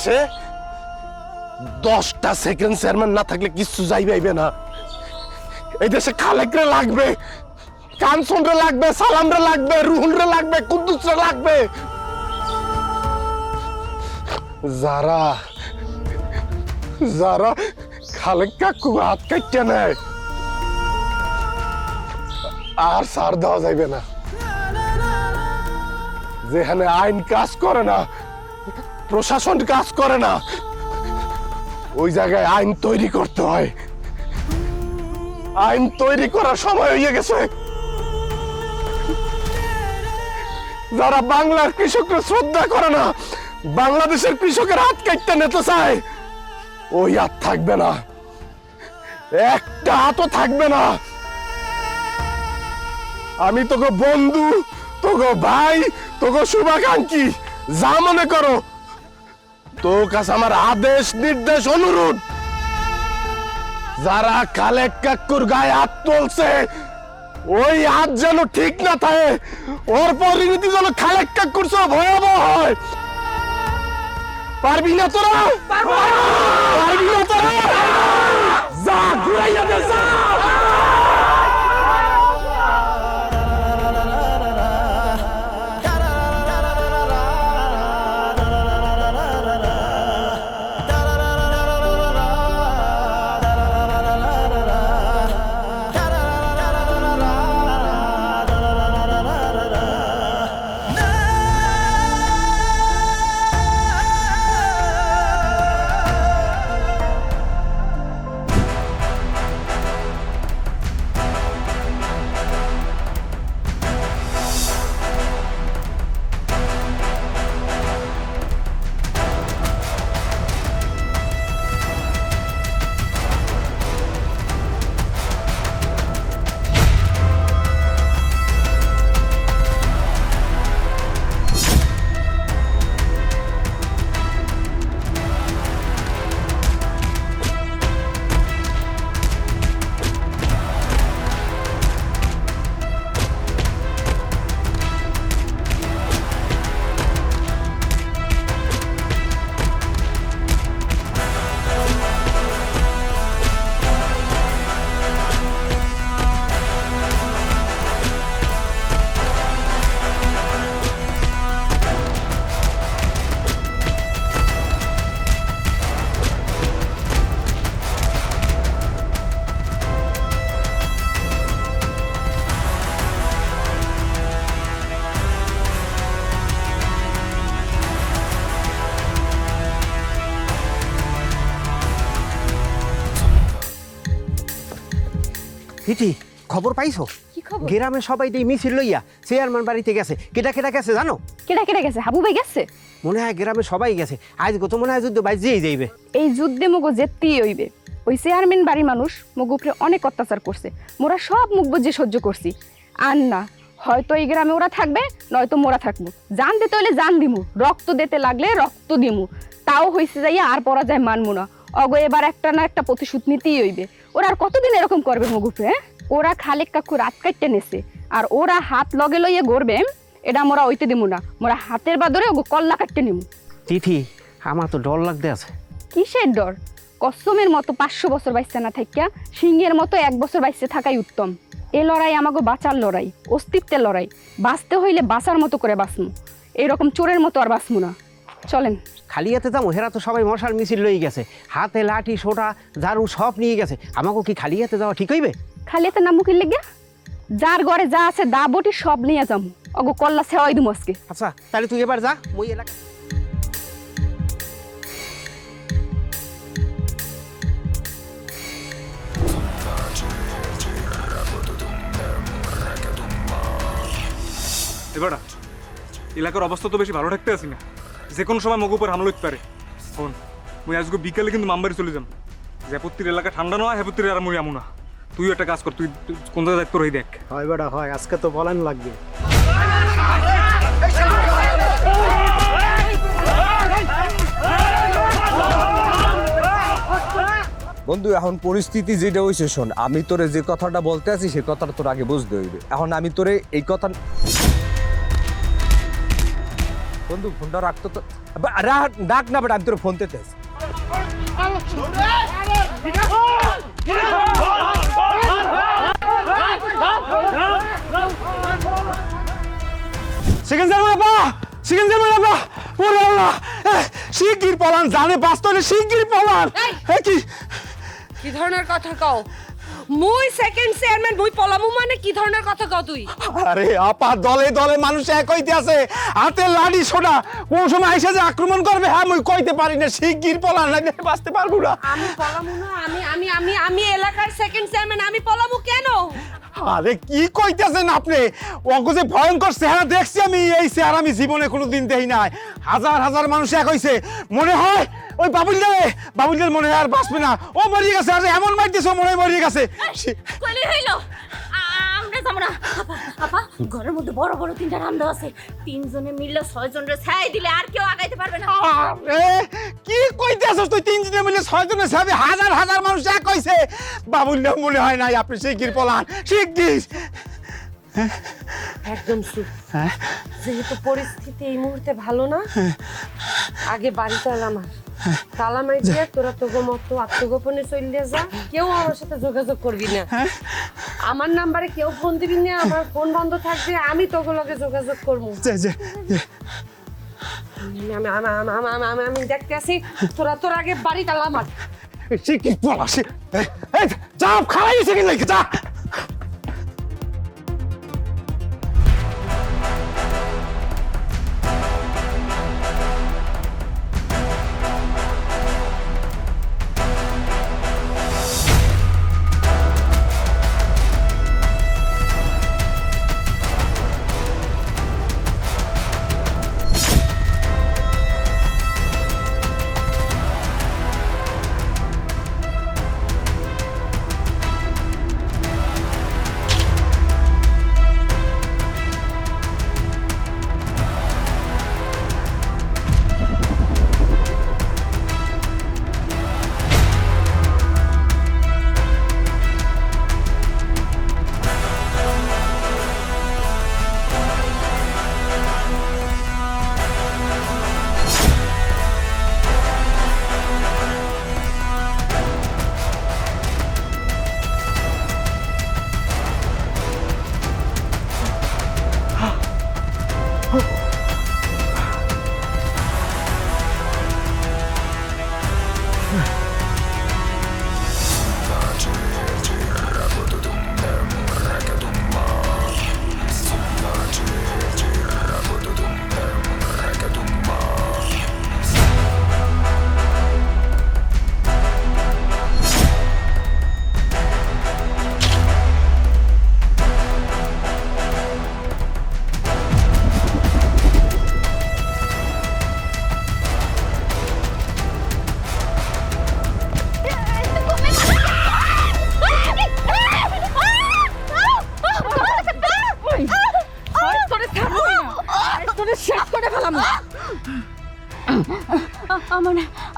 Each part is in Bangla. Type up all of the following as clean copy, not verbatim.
দেশে 10টা সেকেন্ড চেয়ারম্যান না থাকলে কিছু যাইবে না। এই দেশে খালেকরে লাগবে, কাঞ্চনরে লাগবে, সালামরে লাগবে, রুহুলরে লাগবে, কুদ্দুসরে লাগবে। যারা যারা খালেক কাকু হাত কাটতে নেয় আর সার দেওয়া যাইবে না। যেখানে আইন কাজ করে না, প্রশাসন কাজ করে না, ওই জায়গায় আইন তৈরি করতে হয়। আইন তৈরি করার সময় হয়ে গেছে। যারা বাংলার কৃষককে শ্রদ্ধা করে না, বাংলাদেশের কৃষকের হাত কাটতে নিতে চায়, ওই হাত থাকবে না, একটা হাতও থাকবে না। আমি তোকে বন্ধু, তোকে ভাই, তোকে শুভাকাঙ্ক্ষী যা মনে করো, তোর কাছে আমার আদেশ নির্দেশ অনুরোধ, যারা খালেক কাকুর গায়ে হাত তুলছে ওই হাত যেন ঠিক না থাকে, ওর পরিণতি যেন খালেক কাকুর চেয়ে ভয়াবহ হয়। পারবি না তোরা? পারবি না তোরা? যা ঘুরাইয়া দে, যা। হিটি খবর পাইছো? কি খবর? গ্রামে সবাই দিয়ে মিছিল লইয়া চেয়ারম্যান বাড়িতে গেছে। কেটা কেটা গেছে জানো? কেডা কেডা গেছে? হাবু ভাই গেছে? মনে হয় গ্রামে সবাই গেছে। আজ কত মনে হয় যুদ্ধ বাইজেই যাইবে। এই যুদ্ধে মগো জেতেই হইবে। ওই চেয়ারম্যান বাড়ির মানুষ মগো উপরে অনেক অত্যাচার করছে, মোরা সব মুখ বুঝে সহ্য করছি। আর না, হয়তো এই গ্রামে ওরা থাকবে, নয়তো মোরা থাকবো। জান দিতে হইলে জান দিমু, রক্ত দিতে লাগলে রক্ত দিমু। তাও হইছে যাইয়া আর পরা যায় মানমু না। অগো এবার একটা না একটা প্রতিশোধ নিতেই হইবে। ওরা আর কতদিন এরকম করবে মগো উপরে? ওরা খালেক কাকু রাত কাটতে নেছে, আর ওরা হাত লগে লইয়ে গড়বে, এটা মোরা ওইতে দিমু না। মোরা হাতের বাদরে ওগো কল্লা কাটতে নিমু। তিথি, আমার তো ডর লাগতে আছে। কিসের ডর? কসমের মতো 500 বছর বাইসে না থাকিয়া সিংহের মতো 1 বছর বাইসে থাকাই উত্তম। এ লড়াই আমাগো বাঁচার লড়াই, অস্তিত্বের লড়াই। বাঁচতে হইলে বাঁচার মতো করে বাঁচমু, এরকম চোরের মতো আর বাঁচমু না। চলেন। খালি হাতে যাবো? হেরা তো সবাই মশার মিছিল লই গেছে, হাতে লাঠি সোটা ঝাড়ু সব নিয়ে গেছে। আমাকে কি খালি হাতে যাওয়া ঠিক হইবে? খালি হাতে নামু কি লেগে? যার ঘরে যা আছে দা বটি সব নিয়ে যামু। অগো কল্লা সেওয়াই দিমু আজকে। আচ্ছা তাহলে তুই এবার যা, মই এলাকা। এবারা এলাকার অবস্থা তো বেশি ভালো থাকতে আসি না, যে কোনো সময় মগু উপর হামলা হতে পারে। শোন, মুই আজকে বিকালে কিন্তু মামবাড়ি চলে যাম। জেপত্তির এলাকা ঠান্ডা নয়, হেপত্তির আর মুই আমু না। তুই একটা কাজ কর, তুই কোন জায়গায় দায়িত্ব রই দেখ। হয় বেটা হয়, আজকে তো বলান লাগবে। বন্ধু, এখন পরিস্থিতি যেটা হয়েছে, শোন, আমি তোরে যে কথাটা বলতে আছি সে কথাটা তোর আগে বুঝতে হইবে। এখন আমি তোরে এই কথা বন্ধু ফোনটা রাখতো তো ডাক না বেটা, আমি তোর ফোন দিতে আছি। সেকেন্ড জার্মান আপা, সেকেন্ড জার্মান আপা, ওরে আল্লাহ, শিগগির পলান, জানে বাস্তবে শিগগির পলান। কি কি ধরনের কথা কও? মুই সেকেন্ড চেয়ারম্যান মুই পলামু মানে কি ধরনের কথা কও তুই? আরে আপা, দলে দলে মানুষ এক হইতে আছে, হাতে লাঠি সোনা, কোন সময় এসে যে আক্রমণ করবে হ্যাঁ মুই কইতে পারি না, শিগগির পলান, না বাঁচতে পারবো না। আমি পলামু না, আমি এলাকার সেকেন্ড চেয়ারম্যান, আমি পলামু কেন? আরে কি কইতেছেন আপনি? ওগো যে ভয়ঙ্কর চেহারা দেখছি আমি, এই চেহারা আমি জীবনে কোনোদিন দেখি নাই। হাজার হাজার মানুষ এক হইছে, মনে হয় ওই বাবুলদের মনে হয় আর বাঁচবে না, ও মরিয়ে গেছে। আরে এমন মারতেছে মনে হয় মরিয়ে গেছে। কইলে হইলো আমরা যাবো না। আপা ঘরের মধ্যে বড় বড় তিনটা রান্না আছে, তিনজনে মিললে 6 জনের ছাই দিলে আর কেউ আগাইতে পারবে না। আরে কি কইতেছস তুই? 3 জনে মিলে 6 জনের ছাবি, হাজার হাজার মানুষ এক হইছে। বাবুলদের মনে হয় নাই, আপনি শিগগির পলান, শিগগির। একদম চুপ। যেহেতু পরিস্থিতি এই মুহূর্তে ভালো না, আগে বাড়িতে আমার তালামাই দিয়ে তোরা তো মতো আত্মগোপনে চলে যা, কেউ আমার সাথে যোগাযোগ করবি না। আমার নাম্বারে কেউ ফোন দিবি না, আমার ফোন বন্ধ থাকবে, আমি তোকে লগে যোগাযোগ করবো। আমি দেখতে আসি, তোর আগে বাড়ি তালা আমার। শিগগির পলা, যা খারাই গেছে কি লাগে, যা।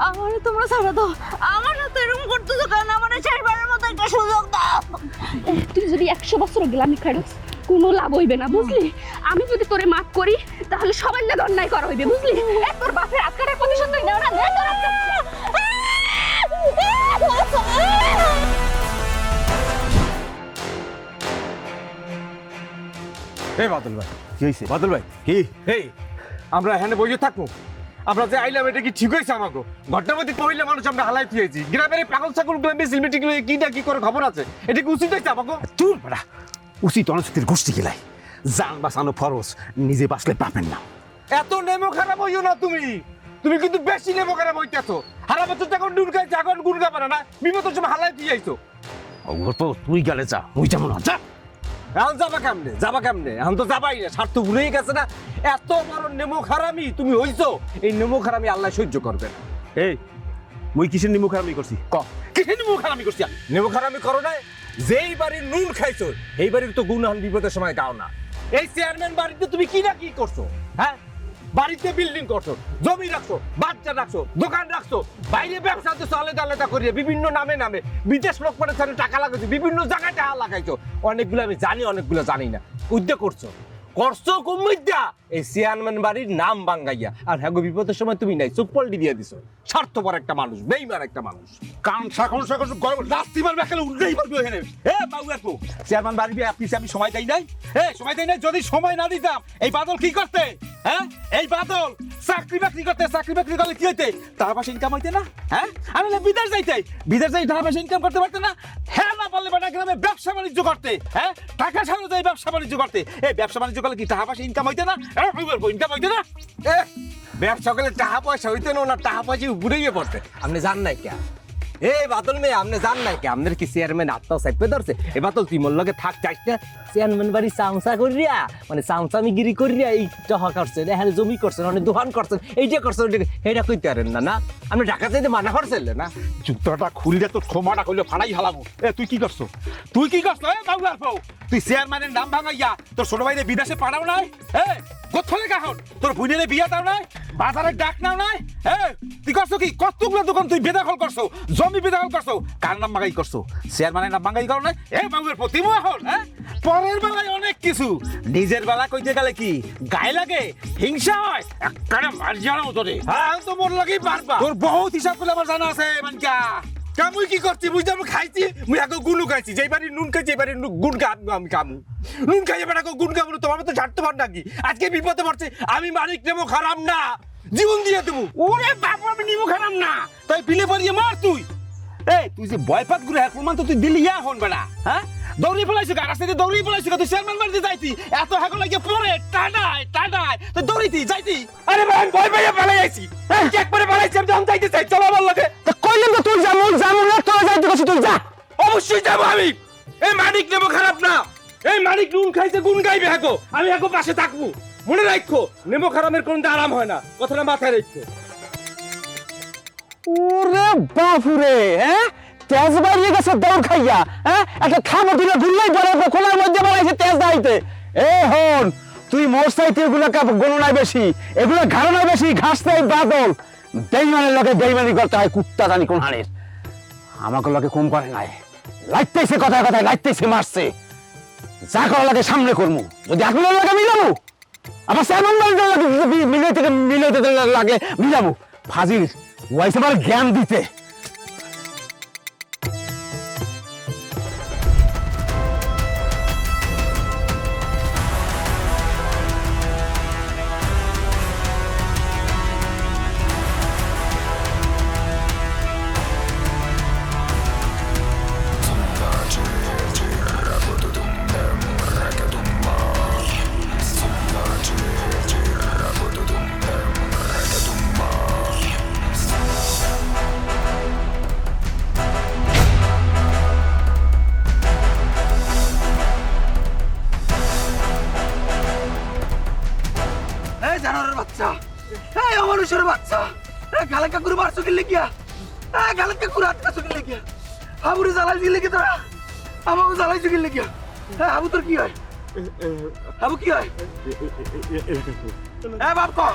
আমার তোমরা ছাড়া দাও, আমার তো এরকম করতেছো কারণ আমার শেষবারের মতো একটা সুযোগ দাও। তুই যদি 100 বছর গেলামি খাড়স কোনো লাভ হইবে না, বুঝলি? আমি যদি তোরে মাফ করি তাহলে সবার না অন্যায় করা হইবে, বুঝলি? তোর বাপের আজকারের প্রতিশোধ তুই নাও না। এই বাদল ভাই, কি হয়েছে? বাদল ভাই কি? এই আমরা এখানে বসে থাকবো? আমরা যে আইলাম এটা কি ঠিক হয়েছে? আমাকে ঘটনাবতী মহিলা মানুষ আমরা হালাই দিয়েছি, গ্রামের পাগল ছাগল গুলো মিছিল মিটিং কি না কি করে খবর আছে, এটা কি উচিত হয়েছে আমাকে? তুই বড়া উচিত অনসিতের গোষ্ঠী গেলাই, জান বাঁচানো ফরজ, নিজে বাঁচলে পাবেন না। এত নেমো খারাপ হইও না তুমি, তুমি কিন্তু বেশি নেমো খারাপ হইতেছো। হারা বছর যখন নুন খাইছে এখন গুণ খাবে না, বিপদের সময় হালাই দিয়ে আইছো। অগল্প তুই গেলে যা, ওই যেমন যা। এখন যাবা কেমনে? এখন তো যাবাই না, স্বার্থ ভুলেই গেছে না। এত বড় নেমো খারামি তুমি হইছো, এই নেমো খারামি আল্লাহ সহ্য করবে না। এই মুই কিসের নিমুখ আমি করছি? কিসের নেমো খারামি করছি? নেমো খারামি করো না, যেই বাড়ির নুন খাইছো এই বাড়ির তো গুণ বিপদের সময় গাও না। এই চেয়ারম্যান বাড়িতে তুমি কি না কি করছো? হ্যাঁ, বাড়িতে বিল্ডিং করছো, জমি রাখছো, বাচ্চা রাখছো, দোকান রাখছো, বাইরে ব্যবসা তো আলাদা আলাদা করিয়ে বিভিন্ন নামে বিদেশ লোক পাঠাচ্ছে টাকা লাগাইছো, বিভিন্ন জায়গায় টাকা লাগাইছো। অনেকগুলো আমি জানি, অনেকগুলো জানি না। উদ্যোগ করছো, করছো কুমিদ্যা এই চেয়ারম্যান বাড়ির নাম বাঙ্গাইয়া আর হ্যাঁ গো, বিপদের সময় তুমি নাই, চোখ পল্টি দিয়ে দিছো। স্বার্থপর একটা মানুষ, বেইমান একটা মানুষ। কান শাকন শাকন গরম রাস্তি মারবে, একালে উঠলেই পারবি ওখানে। বাবু আপু, চেয়ারম্যান বাড়ি অফিসে আমি সময় দেই নাই? সময় দেই নাই? যদি সময় না দিতাম এই বাদল কি করতে? এই বাদল চাকরি বাকরি করতে, চাকরি বাকরি করলে কি হইতে? টাকা পয়সা ইনকাম হইতে না? আমি বিদেশ যাইতে, বিদেশ যাই টাকা পয়সা ইনকাম করতে পারতে না? হ্যাঁ না পারলে বাটা গ্রামে ব্যবসা বাণিজ্য করতে, টাকা ছাড়া যায় ব্যবসা বাণিজ্য করতে। এই ব্যবসা বাণিজ্য করলে কি টাকা পয়সা ইনকাম হইতে না? ইনকাম হইতে না? ব্যবসা করলে টাকা পয়সা হইতে না, টাকা পয়সা ঘুরে পড়তে। আপনি জান নাই কে? বাদল মেয়ে, আপনি জান নাই কে? আপনার কি চেয়ারম্যান আত্মা সাইপে ধরছে? বাদল তুই মোর লগে থাক চাইছ না? চেয়ারম্যান বাড়ি চামচা করিয়া, মানে চামচামিগিরি করিয়া এই টাকা করছেন, এখানে জমি করছেন, অনেক দোকান করছেন, এইটা করছেন, এইটা কইতে পারেন না? না আপনি ঢাকা যাইতে মানা করছেন না? জুতোটা খুললে তো ক্ষমাটা করলে ফাড়াই হালাবো। তুই কি করছো? তুই কি করছো? বাবু তুই চেয়ারম্যানের নাম ভাঙাইয়া তোর ছোট ভাইরে বিদেশে পাঠাও নাই? কোথায় কাহন তোর বুঝলে বিয়া দাও নাই? বাজারে ডাক নাও নাই? তুই করছো কি? কতগুলো দোকান তুই বেদখল করছো, জমি বেদখল করছো, কার নাম ভাঙাই করছো? চেয়ারম্যানের নাম ভাঙাই করো না? বাবুর প্রতিমা এখন পরের বেলায় অনেক কিছু, নিজের বেলা কইতে গেলে কি গায়ে লাগে, হিংসা হয়, একটা মার জানো তোরে। তো মোর লাগেই পারবা, তোর বহুত হিসাব করলে আমার জানা আছে। মানকা কামুই কি করছি বুঝতে? আমি খাইছি, মুই আগে গুনু খাইছি, যেই বাড়ি নুন খাইছি এই বাড়ি গুন খাবো আমি। কামু নুন খাইয়ে বেটা গুন খাবো, তোমার তো ঝাড়তে পার নাকি? আজকে বিপদে পড়ছে, আমি মানিক নেবো খারাপ না, জীবন দিয়ে দেবো। ওরে বাবু আমি নিবো খারাপ না, তাই পিলে পড়িয়ে মার তুই। তুই যে বয়পাত গুলো প্রমাণ তো তুই দিলি হন বেড়া। দৌড়ি ফেলাইছো, রাস্তাতে দৌড়ি ফেলাইছো, তুই চেয়ারম্যান বাড়িতে যাইতি, এত হাগো লাগিয়ে পরে টাডায় টাডায় তুই দৌড়িতি যাইতি। আরে ভাই ভয় পাইয়া পালাই আইছি, একবারে পালাইছি, আমি যখন যাইতে চাই চলো আমার লগে। কইলাম তো তুই যাবো যাবো না, তোরা যাইতে গেছিস, তুই যা। অবশ্যই যাবো আমি, এই মানিক নেবো খারাপ না, এই মানিক নুন খাইছে গুণ গাইবে হাগো, আমি হাগো পাশে থাকবো। মনে রাখো নেবো খারাপের কোনটা আরাম হয় না, কথাটা মাথায় রাখো। ওরে বাপুরে, তেজ বাড়িয়ে গেছে দৌড় খাইয়া। একটা খাবো দিলে ঘুরলেই পরে খোলার মধ্যে বাড়াইছে তেজ দাইতে। হন তুই মোর চাইতে এগুলো গণনায় বেশি, এগুলো ঘাড়নায় বেশি, ঘাস তাই বাদল। বেইমানের লোকে বেইমানি করতে হয়, কুত্তা জানি কোন হানের। আমাকে লোকে কম করে নাই, লাইতেছে কথায় কথায়, লাইতেছে মারছে। যা করা লাগে সামনে করবো, যদি আপনার লাগে মিলাবো, আবার স্যামন মিলাইতে লাগে মিলাবো। ফাজিল ওয়াইস আমার জ্ঞান দিতে। জানোয়ারের বাচ্চা, অমানুষের বাচ্চা, গালাকা করে মারছো কি লেগিয়া? গালাকা করে আটকাছো কি লেগিয়া? হাবুরে জ্বালাইছি লেগে তোরা, আমাকে জ্বালাইছো কি লেগিয়া? হাবু তোর কি হয়? হাবু কি হয়? বাপ কো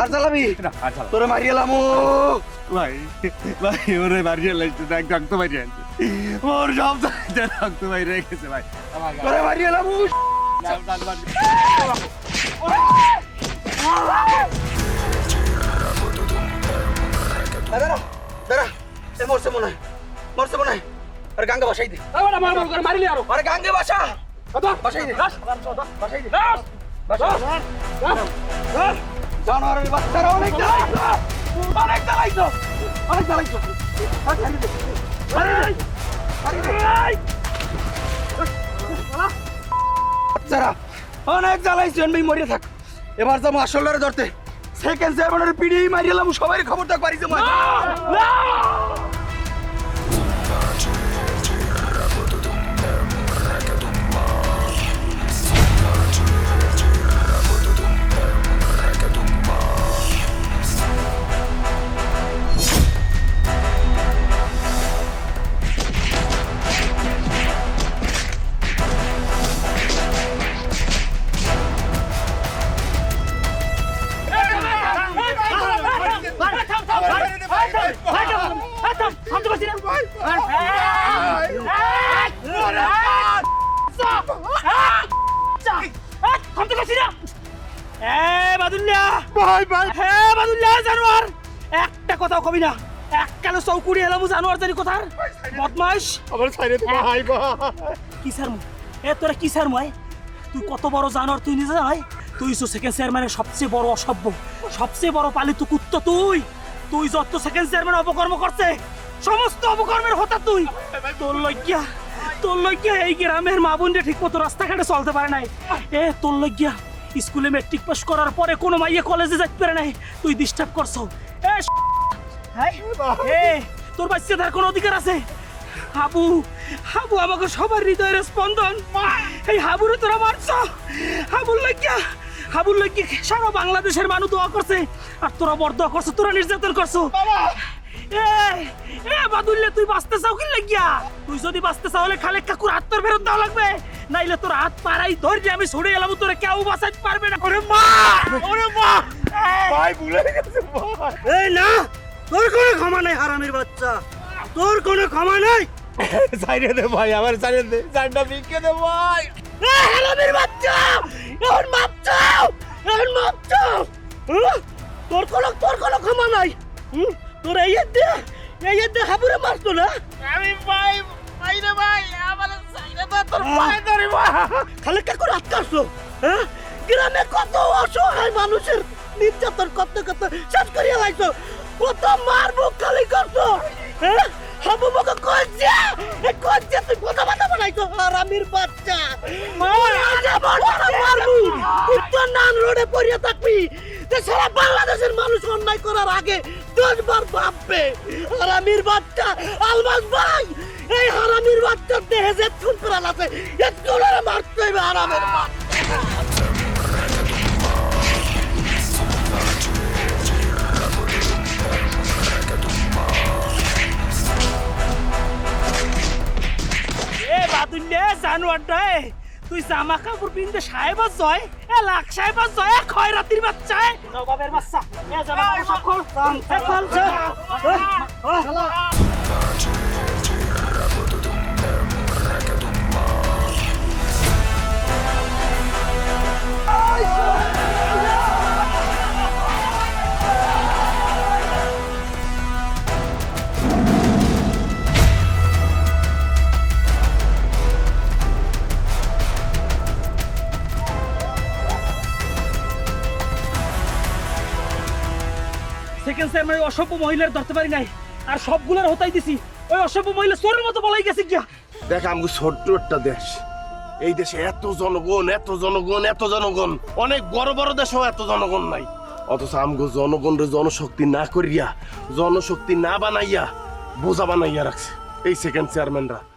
আর জ্বালাবি তোরে মারিয়েলাম। ভাই ভাই ওরে মারিয়ে লাইছে, দেখ রক্ত বাইরে আনছে, ওর সব রক্ত বাইরে গেছে ভাই, তোরে মারিয়েলাম। মরছে মনে হয়, মরছে মনে হয়। আরে গাঙ্গে বসাই দে, মারিলি আরো। আরে গাঙ্গে বাসা বসাই দে, বসাই দে। জানোয়ারের বাচ্চারা অনেক জ্বালাইছো, অনেক জ্বালাইছো, অনেক জ্বালাইছো। বাচ্চারা অনেক জ্বালাইছো, এমনি মরিয়ে থাক। এবার যাবো আসলটারে ধরতে, সেকেন্ড চেয়ারম্যানের পিড়ি মারিয়েলাম, সবাই খবর থাক পারিছে। ভাই ভাই হ্যাঁ বাদুল্লাহ জানোয়ার একটা কথাও কবি না এককালে চৌকুড়ি এলাম জানোয়ার জানি কোথার বদমাইশ আমার ছাইরে দে ভাই ভাই কিসার মু এ তোরা কিসার ময় তুই কত বড় জানোয়ার তুই নিজে জানাই তুই তো সেকেন্ড চেয়ারম্যানের সবচেয়ে বড় অসভ্য সবচেয়ে বড় পালিত কুত্তা তুই যত সেকেন্ড চেয়ারম্যান অপকর্ম করছে সমস্ত অপকর্মের হতা তুই তোর লজ্ঞা এই গ্রামের মা বোনরা ঠিক মতো রাস্তাঘাটে চলতে পারে নাই এ তোর লজ্ঞা স্কুলে মেট্রিক পাস করার পরে কোনো মাইয়া কলেজে যেতে পারে নাই তুই ডিস্টার্ব করছো তোর বাচ্চাদের কোনো অধিকার আছে হাবু আমাকে সবার হৃদয়ের স্পন্দন এই হাবুরে তোরা মারছ হাবুর লজ্ঞা সারা বাংলাদেশের মানুষ দোয়া করছে আর তোরা বড় দোয়া করছো তোরা নির্যাতন করছো বাদুল্লে তুই বাঁচতে চাও কি লাগিয়া তুই যদি বাঁচতে চাও হলে খালেক কাকুর হাত তোর ফেরত দেওয়া লাগবে নাইলে তোর হাত পাড়াই ধরে আমি ছুড়ে গেলাম তোরা কেউ বাঁচাতে পারবে না ওরে মা ভাই ভুলে গেছে ভাই এই না তোর কোনো ক্ষমা নাই হারামির বাচ্চা তোর কোনো ক্ষমা নাই ছাইরে দে ভাই আমার ছাইরে দে জানটা বিকে দে ভাই হারামির বাচ্চা এখন মাপ চাও তোর কোনো ক্ষমা নাই তোর এই দে হাবুরে মারতো না আমি ভাই ভাইরে ভাই আমার ছাইরে দে তোর পায়ে ধরে ভাই খালি কাকুর হাত কাটছো হ্যাঁ গ্রামে কত অসহায় মানুষের নির্যাতন করতে শেষ করিয়া লাগছো কত মারবো খালি করছো হ্যাঁ হাবু মকে কইছে তুই কথা বানাইছো হারামির বাচ্চা মারবো উত্তর নান রোডে পড়িয়া থাকবি সারা বাংলাদেশের মানুষ অন্যায় করার আগে 10 বার ভাববে হারামির বাচ্চা আলমাস ভাই এই হারামির বাচ্চার দেহে যে খুন প্রাণ আছে এগুলো মারতে হবে হারামের বাচ্চা বাদুল্লে জানোয়ারটা তুই জামা কাপড় পিনতে সাহেবাস জয় লাখ সাহেবাস জয় খয়রাতির বাচ্চা নবাবের বাচ্চা জামা কাপড় সেকেন্ড চেয়ারম্যান অসভ্য মহিলার ধরতে পারি নাই আর সবগুলোর হতাই দিছি ওই অসভ্য মহিলা চোরের মতো বলাই গেছে গিয়া দেখ আমগো ছোট্ট একটা দেশ এই দেশে এত জনগণ অনেক বড় বড় দেশেও এত জনগণ নাই অথচ আমগো জনগণরে জনশক্তি না করিয়া জনশক্তি না বানাইয়া বোঝা বানাইয়া রাখছে এই সেকেন্ড চেয়ারম্যানরা